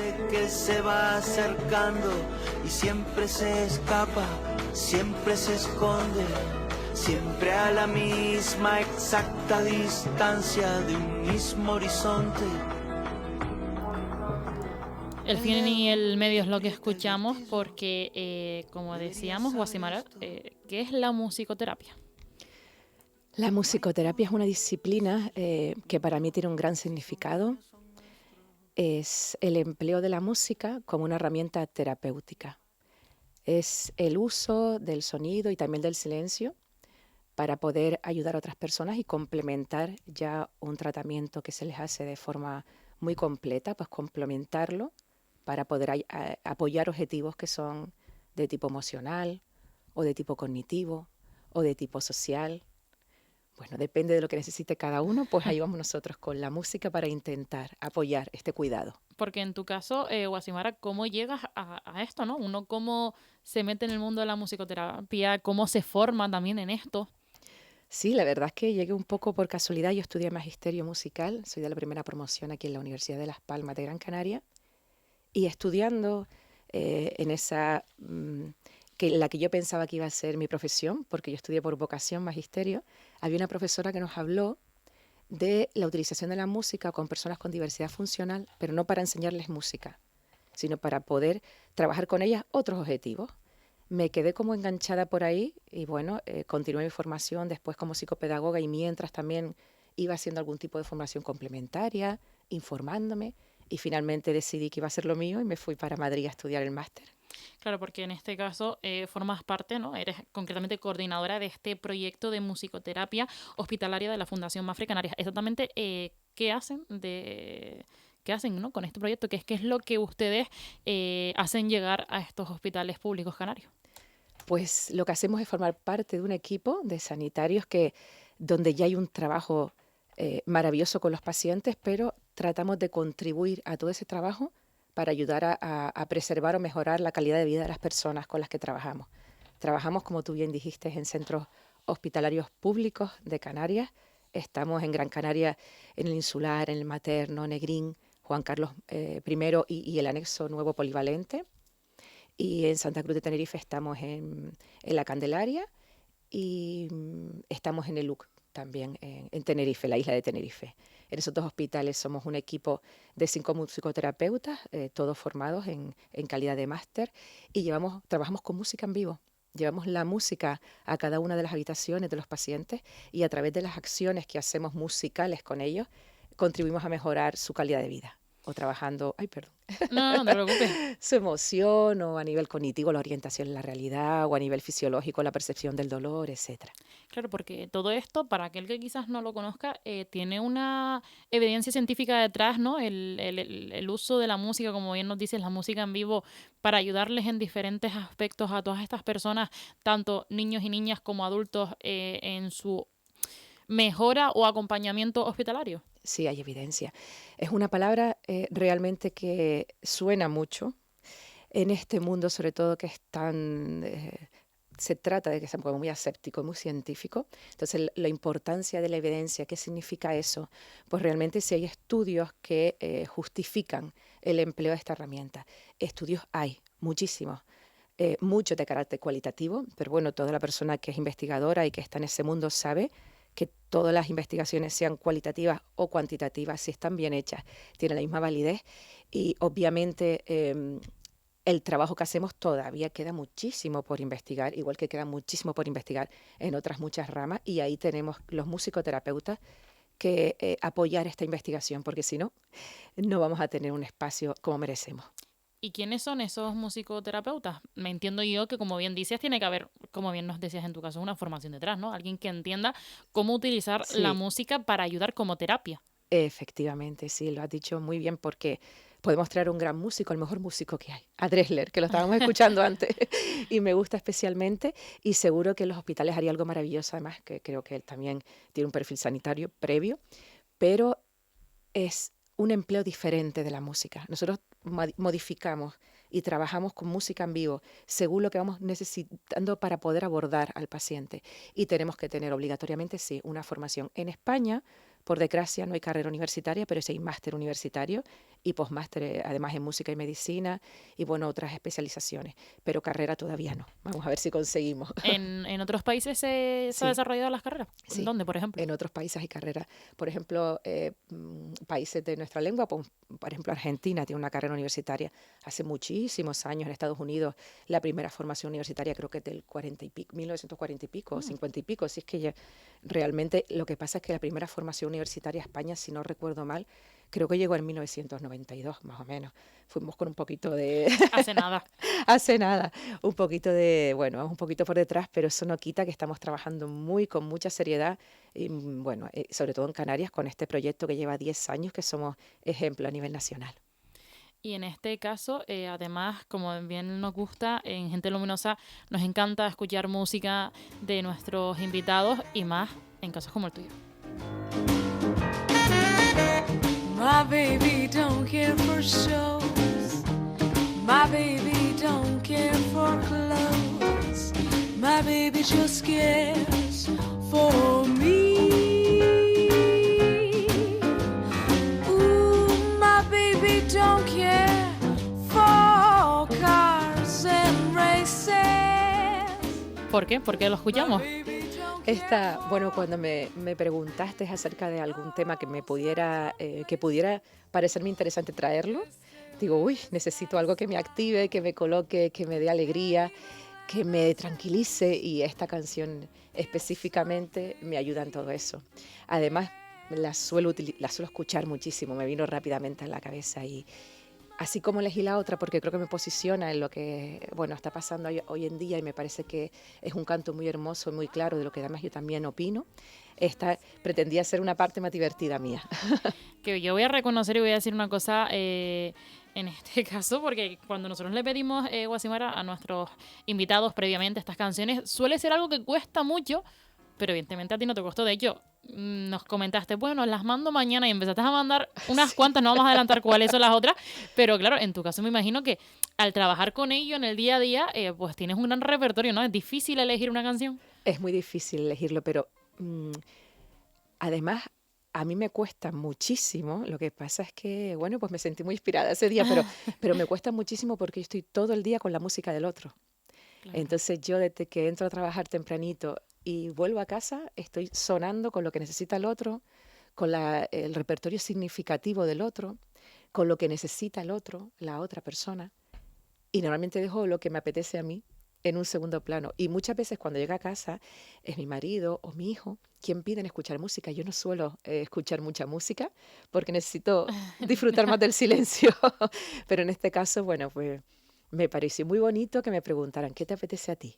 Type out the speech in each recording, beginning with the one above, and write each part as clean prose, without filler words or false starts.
Parece que se va acercando y siempre se escapa, siempre se esconde, siempre a la misma exacta distancia de un mismo horizonte. El fin y el medio es lo que escuchamos porque, como decíamos, Guasimara, ¿qué es la musicoterapia? La musicoterapia es una disciplina que para mí tiene un gran significado. Es el empleo de la música como una herramienta terapéutica. Es el uso del sonido y también del silencio para poder ayudar a otras personas y complementar ya un tratamiento que se les hace de forma muy completa, pues complementarlo para poder apoyar objetivos que son de tipo emocional o de tipo cognitivo o de tipo social. Bueno, depende de lo que necesite cada uno, pues ahí vamos nosotros con la música para intentar apoyar este cuidado. Porque en tu caso, Guasimara, ¿cómo llegas a esto, no? Uno cómo se mete en el mundo de la musicoterapia, cómo se forma también en esto. Sí, la verdad es que llegué un poco por casualidad. Yo estudié magisterio musical, soy de la primera promoción aquí en la Universidad de Las Palmas de Gran Canaria, y estudiando en esa, la que yo pensaba que iba a ser mi profesión, porque yo estudié por vocación magisterio, había una profesora que nos habló de la utilización de la música con personas con diversidad funcional, pero no para enseñarles música, sino para poder trabajar con ellas otros objetivos. Me quedé como enganchada por ahí y bueno, continué mi formación después como psicopedagoga y mientras también iba haciendo algún tipo de formación complementaria, informándome y finalmente decidí que iba a ser lo mío y me fui para Madrid a estudiar el máster. Claro, porque en este caso formas parte, ¿no? Eres concretamente coordinadora de este proyecto de musicoterapia hospitalaria de la Fundación Mafre Canarias. Exactamente, ¿qué hacen qué hacen, ¿no? Con este proyecto? ¿Qué es lo que ustedes hacen llegar a estos hospitales públicos canarios? Pues lo que hacemos es formar parte de un equipo de sanitarios donde ya hay un trabajo maravilloso con los pacientes, pero tratamos de contribuir a todo ese trabajo para ayudar a preservar o mejorar la calidad de vida de las personas con las que trabajamos. Trabajamos, como tú bien dijiste, en centros hospitalarios públicos de Canarias. Estamos en Gran Canaria, en el Insular, en el Materno, Negrín, Juan Carlos I y el anexo nuevo polivalente. Y en Santa Cruz de Tenerife estamos en La Candelaria y estamos en el UC también, en Tenerife, la isla de Tenerife. En esos dos hospitales somos un equipo de 5 musicoterapeutas, todos formados en calidad de máster, y trabajamos con música en vivo. Llevamos la música a cada una de las habitaciones de los pacientes y a través de las acciones que hacemos musicales con ellos, contribuimos a mejorar su calidad de vida. O trabajando, No, no te preocupes. su emoción, o a nivel cognitivo, la orientación en la realidad, o a nivel fisiológico, la percepción del dolor, etcétera. Claro, porque todo esto, para aquel que quizás no lo conozca, tiene una evidencia científica detrás, ¿no? El uso de la música, como bien nos dices, la música en vivo, para ayudarles en diferentes aspectos a todas estas personas, tanto niños y niñas como adultos, en su mejora o acompañamiento hospitalario. Sí, hay evidencia. Es una palabra realmente que suena mucho en este mundo, sobre todo que es tan... se trata de que sea como muy aséptico, muy científico. Entonces, la importancia de la evidencia, ¿qué significa eso? Pues realmente sí hay estudios que justifican el empleo de esta herramienta. Estudios hay, muchísimos. Mucho de carácter cualitativo, pero bueno, toda la persona que es investigadora y que está en ese mundo sabe que todas las investigaciones, sean cualitativas o cuantitativas, si están bien hechas, tienen la misma validez y obviamente el trabajo que hacemos todavía queda muchísimo por investigar, igual que queda muchísimo por investigar en otras muchas ramas, y ahí tenemos los musicoterapeutas que apoyar esta investigación, porque si no, no vamos a tener un espacio como merecemos. ¿Y quiénes son esos musicoterapeutas? Me entiendo yo que, como bien dices, tiene que haber, como bien nos decías en tu caso, una formación detrás, ¿no? Alguien que entienda cómo utilizar la Sí, música para ayudar como terapia. efectivamente, sí, lo has dicho muy bien, porque podemos traer un gran músico, el mejor músico que hay, a Drexler, que lo estábamos escuchando antes, y me gusta especialmente, y seguro que en los hospitales haría algo maravilloso, además, que creo que él también tiene un perfil sanitario previo, pero es un empleo diferente de la música. Nosotros modificamos y trabajamos con música en vivo según lo que vamos necesitando para poder abordar al paciente. Y tenemos que tener obligatoriamente, sí, una formación. En España, Por desgracia no hay carrera universitaria, pero sí hay máster universitario y postmáster, además en música y medicina y bueno, otras especializaciones, pero carrera todavía no. Vamos a ver si conseguimos. En otros países se ha Sí, desarrollado las carreras. ¿En sí. dónde, por ejemplo? En otros países hay carreras. Por ejemplo, países de nuestra lengua, por ejemplo, Argentina tiene una carrera universitaria hace muchísimos años. En Estados Unidos, la primera formación universitaria creo que es del 40 y pico, 1940 y pico, 50 y pico. Así es que ya realmente lo que pasa es que la primera formación universitaria a España, si no recuerdo mal, creo que llegó en 1992, más o menos. Fuimos con un poquito de... Hace nada. Hace nada, un poquito de, bueno, vamos un poquito por detrás, pero eso no quita que estamos trabajando con mucha seriedad, y, bueno, sobre todo en Canarias, con este proyecto que lleva 10 años, que somos ejemplo a nivel nacional. Y en este caso, además, como bien nos gusta, en Gente Luminosa nos encanta escuchar música de nuestros invitados y más en casos como el tuyo. My baby don't care for shows. My baby don't care for clothes. My baby just cares for me. Ooh, my baby don't care for cars and races. ¿Por qué? ¿Por qué lo escuchamos? Bueno, cuando me preguntaste acerca de algún tema que que pudiera parecerme interesante traerlo, digo, uy, necesito algo que me active, que me coloque, que me dé alegría, que me tranquilice, y esta canción específicamente me ayuda en todo eso. Además, la suelo escuchar muchísimo, me vino rápidamente a la cabeza, y así como elegí la otra porque creo que me posiciona en lo que, bueno, está pasando hoy en día, y me parece que es un canto muy hermoso y muy claro de lo que además yo también opino. Esta pretendía ser una parte más divertida mía. Que yo voy a reconocer y voy a decir una cosa en este caso, porque cuando nosotros le pedimos, Guasimara, a nuestros invitados previamente estas canciones, suele ser algo que cuesta mucho, pero evidentemente a ti no te costó. De hecho, nos comentaste, bueno, las mando mañana, y empezaste a mandar unas cuantas, no vamos a adelantar cuáles son las otras, pero claro, en tu caso me imagino que al trabajar con ello en el día a día, pues tienes un gran repertorio, ¿no? Es difícil elegir una canción. Es muy difícil elegirlo, pero además a mí me cuesta muchísimo. Lo que pasa es que, bueno, pues me sentí muy inspirada ese día, pero me cuesta muchísimo porque yo estoy todo el día con la música del otro. Claro. Entonces yo desde que entro a trabajar tempranito y vuelvo a casa, estoy sonando con lo que necesita el otro, con el repertorio significativo del otro, con lo que necesita el otro, la otra persona, y normalmente dejo lo que me apetece a mí en un segundo plano. Y muchas veces cuando llega a casa es mi marido o mi hijo quien piden escuchar música. Yo no suelo escuchar mucha música porque necesito disfrutar más del silencio. Pero en este caso, bueno, pues me pareció muy bonito que me preguntaran, ¿qué te apetece a ti?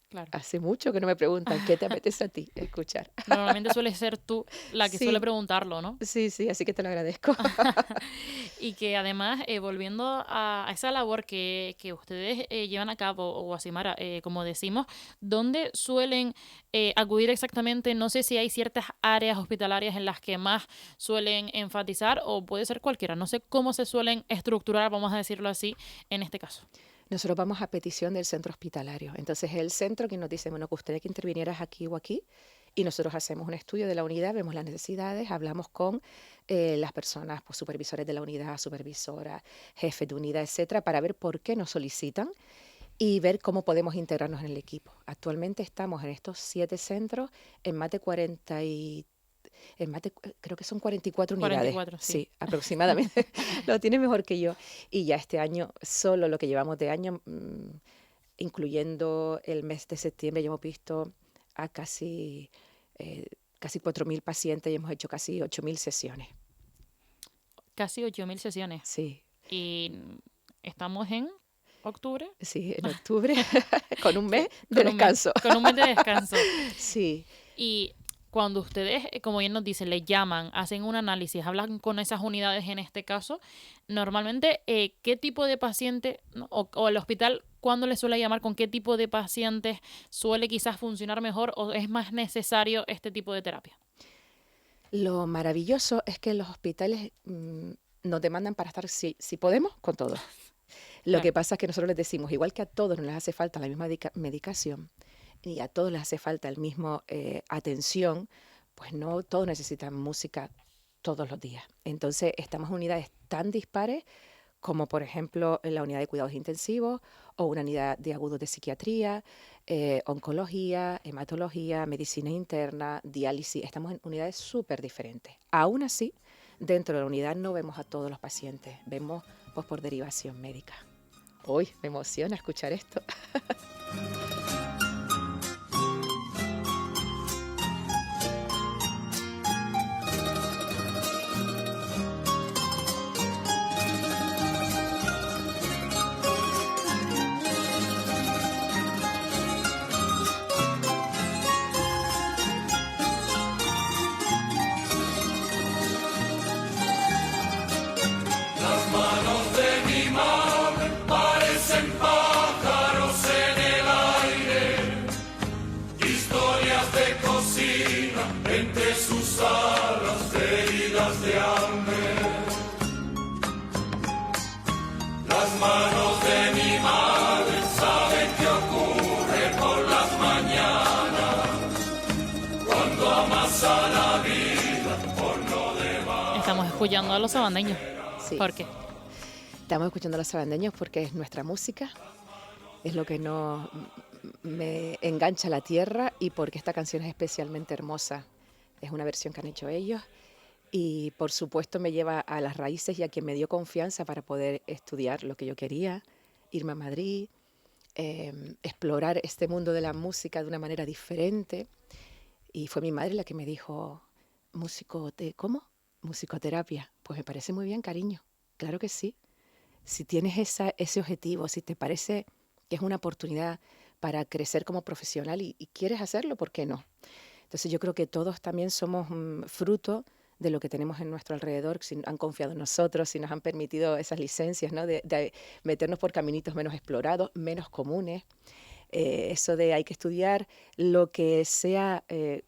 Claro. Hace mucho que no me preguntan, ¿qué te apetece a ti escuchar? Normalmente suele ser tú la que Sí. suele preguntarlo, ¿no? Sí, así que te lo agradezco. Y que además, volviendo a esa labor que ustedes llevan a cabo, o Guasimara, como decimos, ¿dónde suelen acudir exactamente? No sé si hay ciertas áreas hospitalarias en las que más suelen enfatizar, o puede ser cualquiera. No sé cómo se suelen estructurar, vamos a decirlo así, en este caso. Nosotros vamos a petición del centro hospitalario. Entonces es el centro quien nos dice, bueno, que gustaría que intervinieras aquí o aquí, y nosotros hacemos un estudio de la unidad, vemos las necesidades, hablamos con las personas, pues, supervisores de la unidad, supervisoras, jefes de unidad, etcétera, para ver por qué nos solicitan y ver cómo podemos integrarnos en el equipo. Actualmente estamos en estos 7 centros en más de 40 y creo que son 44 unidades. 44, sí. Sí, aproximadamente. Lo tiene mejor que yo. Y ya este año, solo lo que llevamos de año, incluyendo el mes de septiembre, ya hemos visto a casi 4.000 pacientes y hemos hecho casi 8.000 sesiones. Casi 8.000 sesiones. Sí, Y estamos en octubre. sí, en octubre, con un mes de Con un mes- descanso. con un mes de descanso. Sí. Y cuando ustedes, como bien nos dicen, le llaman, hacen un análisis, hablan con esas unidades en este caso, normalmente, ¿qué tipo de paciente, ¿no? o el hospital, cuándo le suele llamar, con qué tipo de pacientes suele quizás funcionar mejor, o es más necesario este tipo de terapia? Lo maravilloso es que los hospitales nos demandan para estar, si podemos, con todos. Lo Claro. que pasa es que nosotros les decimos, igual que a todos nos les hace falta la misma medicación y a todos les hace falta el mismo atención, pues no todos necesitan música todos los días. Entonces, estamos en unidades tan dispares como, por ejemplo, en la unidad de cuidados intensivos o una unidad de agudos de psiquiatría, oncología, hematología, medicina interna, diálisis. Estamos en unidades súper diferentes. Aún así, dentro de la unidad no vemos a todos los pacientes, vemos pues, por derivación médica. Uy, me emociona escuchar esto. Estamos escuchando a los sabandeños. Sí, ¿Por qué? estamos escuchando a los sabandeños porque es nuestra música, es lo que me engancha a la tierra y porque esta canción es especialmente hermosa. Es una versión que han hecho ellos y por supuesto me lleva a las raíces y a quien me dio confianza para poder estudiar lo que yo quería, irme a Madrid, explorar este mundo de la música de una manera diferente. Y fue mi madre la que me dijo, ¿cómo? Musicoterapia. Pues me parece muy bien, cariño. Claro que sí. Si tienes ese objetivo, si te parece que es una oportunidad para crecer como profesional y quieres hacerlo, ¿por qué no? Entonces yo creo que todos también somos fruto de lo que tenemos en nuestro alrededor, si han confiado en nosotros, si nos han permitido esas licencias, ¿no? de meternos por caminitos menos explorados, menos comunes. Eso de hay que estudiar lo que sea,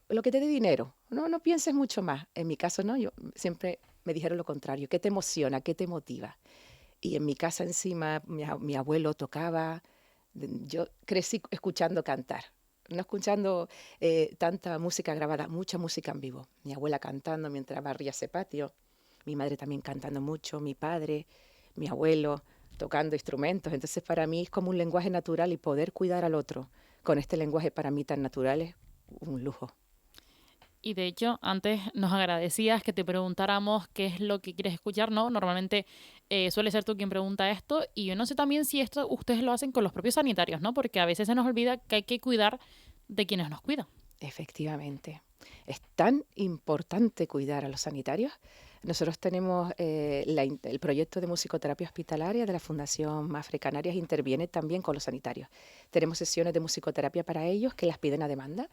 lo que te dé dinero. No pienses mucho más. En mi caso, no, yo siempre me dijeron lo contrario. ¿Qué te emociona? ¿Qué te motiva? Y en mi casa encima, mi abuelo tocaba. Yo crecí escuchando cantar, no escuchando tanta música grabada, mucha música en vivo. Mi abuela cantando mientras barría ese patio, mi madre también cantando mucho, mi padre, mi abuelo tocando instrumentos. Entonces para mí es como un lenguaje natural y poder cuidar al otro con este lenguaje para mí tan natural es un lujo. Y de hecho, antes nos agradecías que te preguntáramos qué es lo que quieres escuchar, ¿no? Normalmente suele ser tú quien pregunta esto. Y yo no sé también si esto ustedes lo hacen con los propios sanitarios, ¿no? Porque a veces se nos olvida que hay que cuidar de quienes nos cuidan. Efectivamente. Es tan importante cuidar a los sanitarios. Nosotros tenemos el proyecto de musicoterapia hospitalaria de la Fundación Mafre Canarias, interviene también con los sanitarios. Tenemos sesiones de musicoterapia para ellos que las piden a demanda.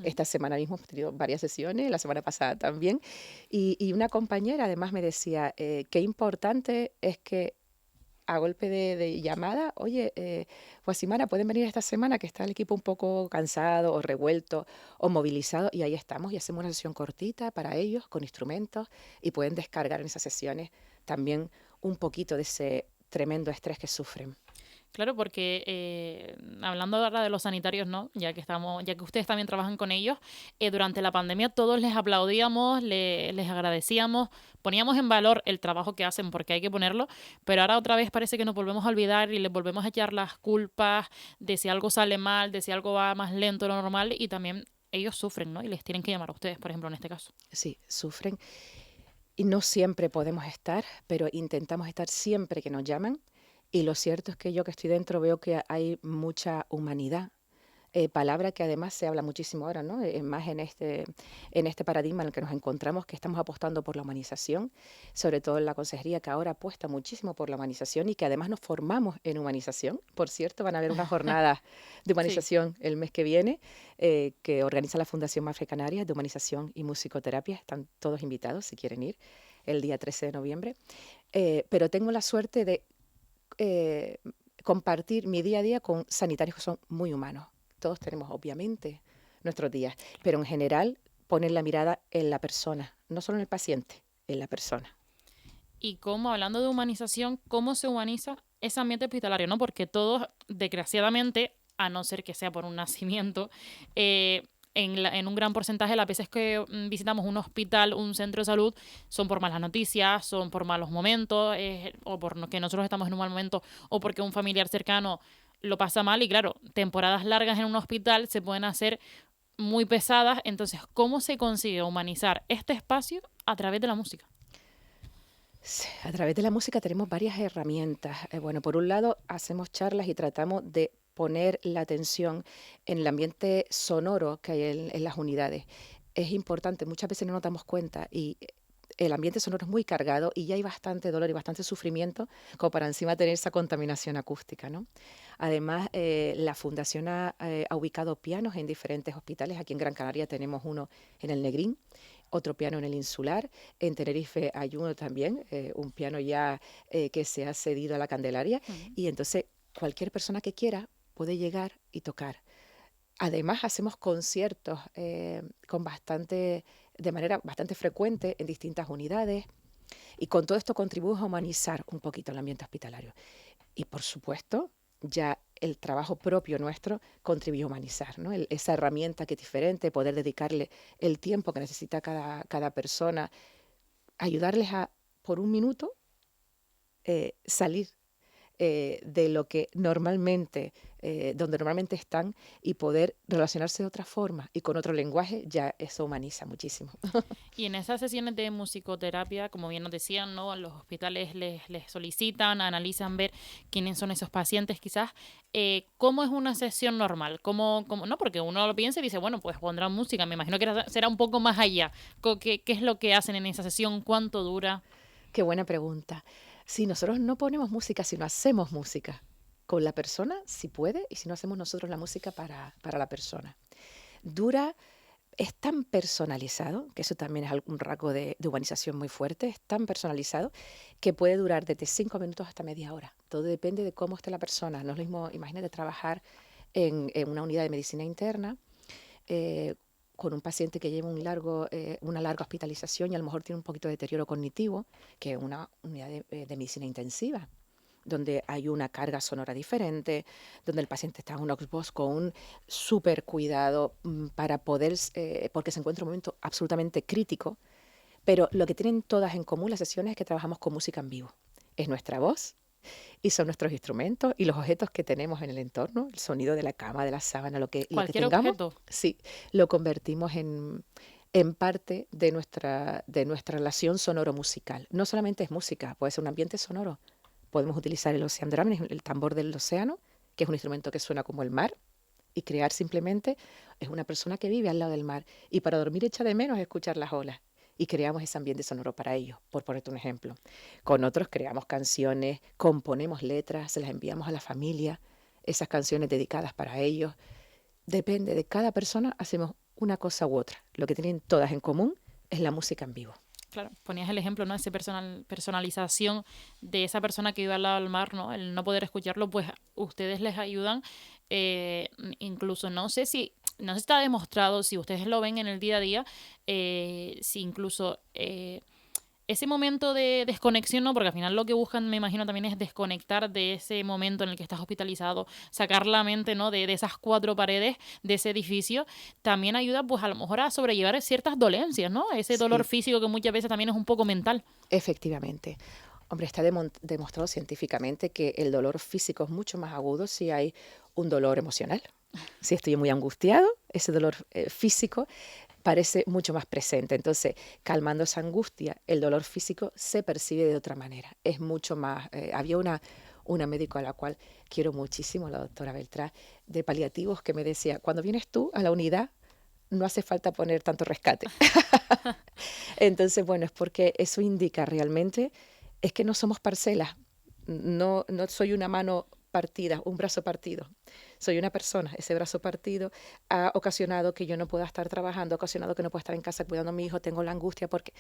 Esta semana mismo hemos tenido varias sesiones, la semana pasada también. Y una compañera además me decía, qué importante es que a golpe de llamada, oye, Guasimara, ¿pueden venir esta semana que está el equipo un poco cansado o revuelto o movilizado? Y ahí estamos y hacemos una sesión cortita para ellos con instrumentos y pueden descargar en esas sesiones también un poquito de ese tremendo estrés que sufren. Claro, porque hablando ahora de los sanitarios, ¿no? Ya que ustedes también trabajan con ellos, durante la pandemia todos les aplaudíamos, les agradecíamos, poníamos en valor el trabajo que hacen porque hay que ponerlo, pero ahora otra vez parece que nos volvemos a olvidar y les volvemos a echar las culpas de si algo sale mal, de si algo va más lento de lo normal y también ellos sufren, ¿no? Y les tienen que llamar a ustedes, por ejemplo, en este caso. Sí, sufren y no siempre podemos estar, pero intentamos estar siempre que nos llaman. Y lo cierto es que yo que estoy dentro veo que hay mucha humanidad, palabra que además se habla muchísimo ahora, ¿no? Más en este paradigma en el que nos encontramos, que estamos apostando por la humanización, sobre todo en la consejería que ahora apuesta muchísimo por la humanización y que además nos formamos en humanización. Por cierto, van a haber unas jornadas de Sí. humanización el mes que viene, que organiza la Fundación Mafre Canarias de humanización y musicoterapia. Están todos invitados si quieren ir el día 13 de noviembre. Pero tengo la suerte de compartir mi día a día con sanitarios que son muy humanos. Todos tenemos, obviamente, nuestros días, pero en general ponen la mirada en la persona, no solo en el paciente, en la persona. Y cómo, hablando de humanización, cómo se humaniza ese ambiente hospitalario, ¿no? Porque todos, desgraciadamente, a no ser que sea por un nacimiento, en un gran porcentaje las veces que visitamos un hospital, un centro de salud, son por malas noticias, son por malos momentos, o por que nosotros estamos en un mal momento, o porque un familiar cercano lo pasa mal. Y claro, temporadas largas en un hospital se pueden hacer muy pesadas. Entonces, ¿cómo se consigue humanizar este espacio a través de la música? Sí, a través de la música tenemos varias herramientas. Bueno, por un lado, hacemos charlas y tratamos de poner la atención en el ambiente sonoro que hay en las unidades. Es importante, muchas veces no nos damos cuenta y el ambiente sonoro es muy cargado y ya hay bastante dolor y bastante sufrimiento como para encima tener esa contaminación acústica, ¿no? Además, la Fundación ha ubicado pianos en diferentes hospitales. Aquí en Gran Canaria tenemos uno en el Negrín, otro piano en el Insular. En Tenerife hay uno también, un piano ya que se ha cedido a la Candelaria. Mm. Y entonces cualquier persona que quiera puede llegar y tocar. Además, hacemos conciertos de manera bastante frecuente en distintas unidades. Y con todo esto contribuimos a humanizar un poquito el ambiente hospitalario. Y por supuesto, ya el trabajo propio nuestro contribuye a humanizar, ¿no? Esa herramienta que es diferente, poder dedicarle el tiempo que necesita cada persona, ayudarles a, por un minuto, salir de lo que normalmente, donde normalmente están y poder relacionarse de otra forma y con otro lenguaje, ya eso humaniza muchísimo. Y en esas sesiones de musicoterapia, como bien nos decían, ¿no? Los hospitales les solicitan, analizan ver quiénes son esos pacientes quizás. ¿Cómo es una sesión normal? No, porque uno lo piensa y dice, bueno, pues pondrán música. Me imagino que será un poco más allá. ¿Qué es lo que hacen en esa sesión? ¿Cuánto dura? Qué buena pregunta. Si nosotros no ponemos música, sino hacemos música con la persona, si puede, y si no hacemos nosotros la música para la persona. Dura, es tan personalizado, que eso también es un rasgo de humanización muy fuerte, es tan personalizado que puede durar desde 5 minutos hasta media hora. Todo depende de cómo esté la persona. No es lo mismo, imagínate trabajar en una unidad de medicina interna, con un paciente que lleva una larga hospitalización y a lo mejor tiene un poquito de deterioro cognitivo, que es una unidad de medicina intensiva, donde hay una carga sonora diferente, donde el paciente está en un Oxbox con un súper cuidado para poder, porque se encuentra en un momento absolutamente crítico, pero lo que tienen todas en común las sesiones es que trabajamos con música en vivo. Es nuestra voz y son nuestros instrumentos y los objetos que tenemos en el entorno, el sonido de la cama, de la sábana, lo que Cualquier tengamos, objeto. sí, lo convertimos en parte de nuestra relación sonoro-musical. No solamente es música, puede ser un ambiente sonoro. Podemos utilizar el Ocean Drum, el tambor del océano, que es un instrumento que suena como el mar, y crear simplemente, es una persona que vive al lado del mar, y para dormir echa de menos escuchar las olas, y creamos ese ambiente sonoro para ellos, por ponerte un ejemplo. Con otros creamos canciones, componemos letras, se las enviamos a la familia, esas canciones dedicadas para ellos. Depende de cada persona, hacemos una cosa u otra. Lo que tienen todas en común es la música en vivo. Claro, ponías el ejemplo, ¿no? Esa personalización de esa persona que vive al lado del mar, ¿no? El no poder escucharlo, pues ustedes les ayudan. Incluso no sé si está demostrado, si ustedes lo ven en el día a día, si incluso ese momento de desconexión, ¿no? Porque al final lo que buscan, me imagino, también es desconectar de ese momento en el que estás hospitalizado, sacar la mente, ¿no? De esas 4 paredes de ese edificio, también ayuda, pues a lo mejor a sobrellevar ciertas dolencias, ¿no? Ese dolor Sí, físico que muchas veces también es un poco mental. efectivamente. Hombre, está demostrado científicamente que el dolor físico es mucho más agudo si hay un dolor emocional. Si estoy muy angustiado, ese dolor físico parece mucho más presente. Entonces, calmando esa angustia, el dolor físico se percibe de otra manera. Es mucho más... había una médico a la cual quiero muchísimo, la doctora Beltrán, de paliativos, que me decía, cuando vienes tú a la unidad, no hace falta poner tanto rescate. Entonces, bueno, es porque eso indica realmente, es que no somos parcelas. No soy una mano partida, un brazo partido. Soy una persona. Ese brazo partido ha ocasionado que yo no pueda estar trabajando, ha ocasionado que no pueda estar en casa cuidando a mi hijo, tengo la angustia, porque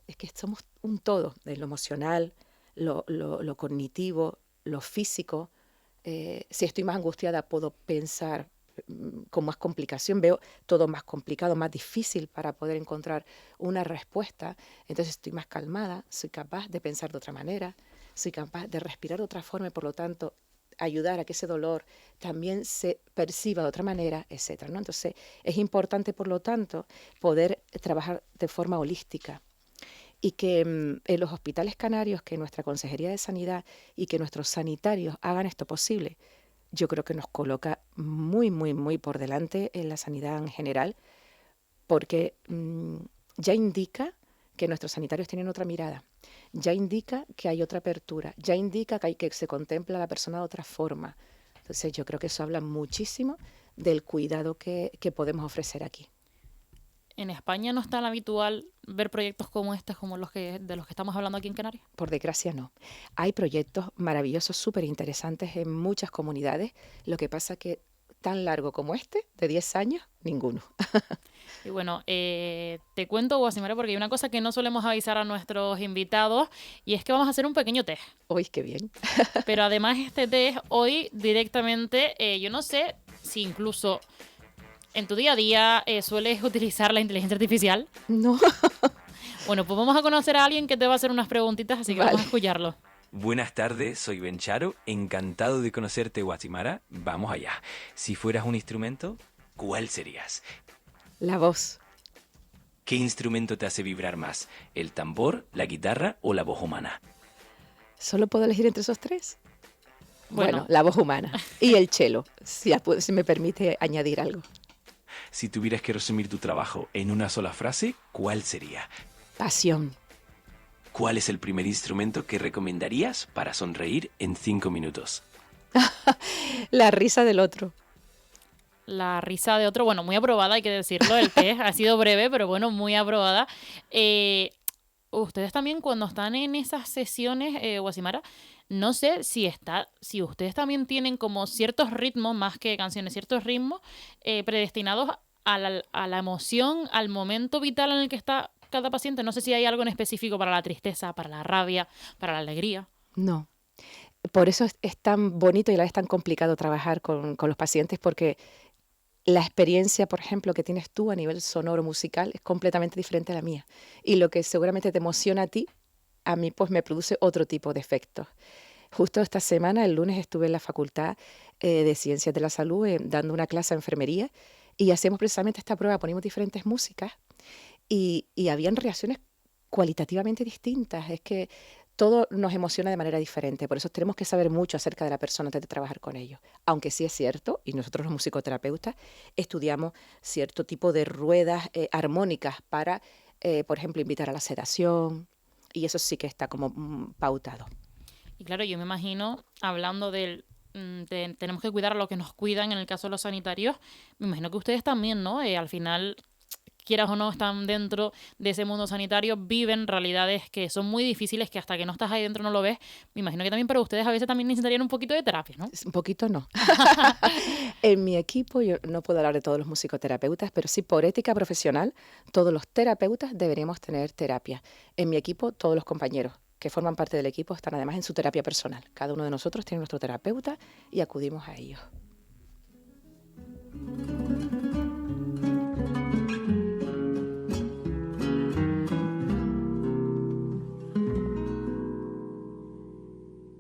es que somos un todo, de lo emocional, lo cognitivo, lo físico. Si estoy más angustiada, puedo pensar con más complicación, veo todo más complicado, más difícil para poder encontrar una respuesta. Entonces estoy más calmada, soy capaz de pensar de otra manera, soy capaz de respirar de otra forma y por lo tanto ayudar a que ese dolor también se perciba de otra manera, etcétera, ¿no? Entonces, es importante, por lo tanto, poder trabajar de forma holística y que en los hospitales canarios, que nuestra Consejería de Sanidad y que nuestros sanitarios hagan esto posible, yo creo que nos coloca muy, muy, muy por delante en la sanidad en general, porque ya indica que nuestros sanitarios tienen otra mirada, ya indica que hay otra apertura, ya indica que se contempla a la persona de otra forma. Entonces yo creo que eso habla muchísimo del cuidado que podemos ofrecer aquí. ¿En España no es tan habitual ver proyectos como estos, como de los que estamos hablando aquí en Canarias? Por desgracia no. Hay proyectos maravillosos, súper interesantes en muchas comunidades. Lo que pasa que tan largo como este, de 10 años, ninguno. Y bueno, te cuento, Guasimara, porque hay una cosa que no solemos avisar a nuestros invitados y es que vamos a hacer un pequeño test. Uy, qué bien. Pero además este test hoy directamente, yo no sé si incluso en tu día a día sueles utilizar la inteligencia artificial. No. Bueno, pues vamos a conocer a alguien que te va a hacer unas preguntitas, así que Vale. vamos a escucharlo. Buenas tardes, soy Ben Charo, encantado de conocerte, Guasimara. Vamos allá. Si fueras un instrumento, ¿cuál serías? La voz. ¿Qué instrumento te hace vibrar más? ¿El tambor, la guitarra o la voz humana? ¿Solo puedo elegir entre esos tres? Bueno. Bueno, la voz humana y el cello, si me permite añadir algo. Si tuvieras que resumir tu trabajo en una sola frase, ¿cuál sería? Pasión. ¿Cuál es el primer instrumento que recomendarías para sonreír en 5 minutos? La risa del otro. La risa de otro, bueno, muy aprobada, hay que decirlo, el test ha sido breve, pero bueno, muy aprobada. Ustedes también cuando están en esas sesiones, Guasimara, no sé si ustedes también tienen como ciertos ritmos, más que canciones, ciertos ritmos predestinados a la emoción, al momento vital en el que está cada paciente. No sé si hay algo en específico para la tristeza, para la rabia, para la alegría. No. Por eso es tan bonito y a la vez tan complicado trabajar con los pacientes, porque la experiencia, por ejemplo, que tienes tú a nivel sonoro musical es completamente diferente a la mía. Y lo que seguramente te emociona a mí pues me produce otro tipo de efectos. Justo esta semana, el lunes, estuve en la Facultad de Ciencias de la Salud dando una clase de enfermería y hacemos precisamente esta prueba, ponemos diferentes músicas y habían reacciones cualitativamente distintas. Es que todo nos emociona de manera diferente, por eso tenemos que saber mucho acerca de la persona antes de trabajar con ellos. Aunque sí es cierto, y nosotros los musicoterapeutas estudiamos cierto tipo de ruedas armónicas para, por ejemplo, invitar a la sedación, y eso sí que está como pautado. Y claro, yo me imagino, hablando tenemos que cuidar a los que nos cuidan en el caso de los sanitarios, me imagino que ustedes también, ¿no? Al final, quieras o no, están dentro de ese mundo sanitario, viven realidades que son muy difíciles, que hasta que no estás ahí dentro no lo ves. Me imagino que también para ustedes a veces también necesitarían un poquito de terapia, ¿no? Un poquito no. En mi equipo, yo no puedo hablar de todos los musicoterapeutas, pero sí por ética profesional, todos los terapeutas deberíamos tener terapia. En mi equipo, todos los compañeros que forman parte del equipo están además en su terapia personal. Cada uno de nosotros tiene nuestro terapeuta y acudimos a ellos.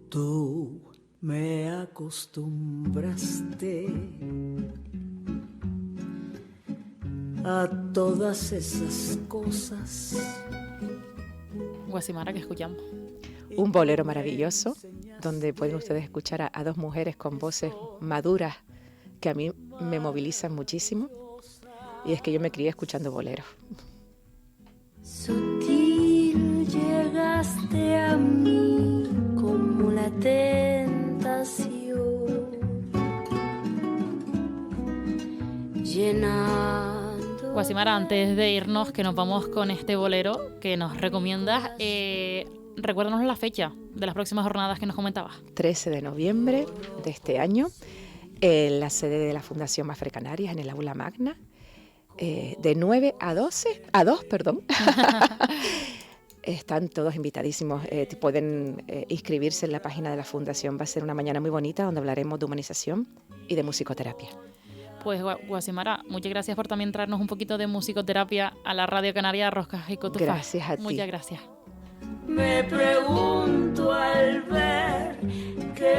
Tú me acostumbraste a todas esas cosas. Guasimara, que escuchamos. Un bolero maravilloso, donde pueden ustedes escuchar a dos mujeres con voces maduras que a mí me movilizan muchísimo. Y es que yo me crié escuchando boleros. Sutil llegaste a mí como la tentación, llenando. Guasimara, antes de irnos, que nos vamos con este bolero que nos recomiendas, recuérdanos la fecha de las próximas jornadas que nos comentabas. 13 de noviembre de este año, en la sede de la Fundación Mafre Canarias, en el Aula Magna, de 9 a 2. Están todos invitadísimos, pueden inscribirse en la página de la Fundación. Va a ser una mañana muy bonita donde hablaremos de humanización y de musicoterapia. Pues Guasimara, muchas gracias por también traernos un poquito de musicoterapia a la Radio Canaria Roscas y Cotufas. Gracias a ti. Muchas gracias. Me pregunto al ver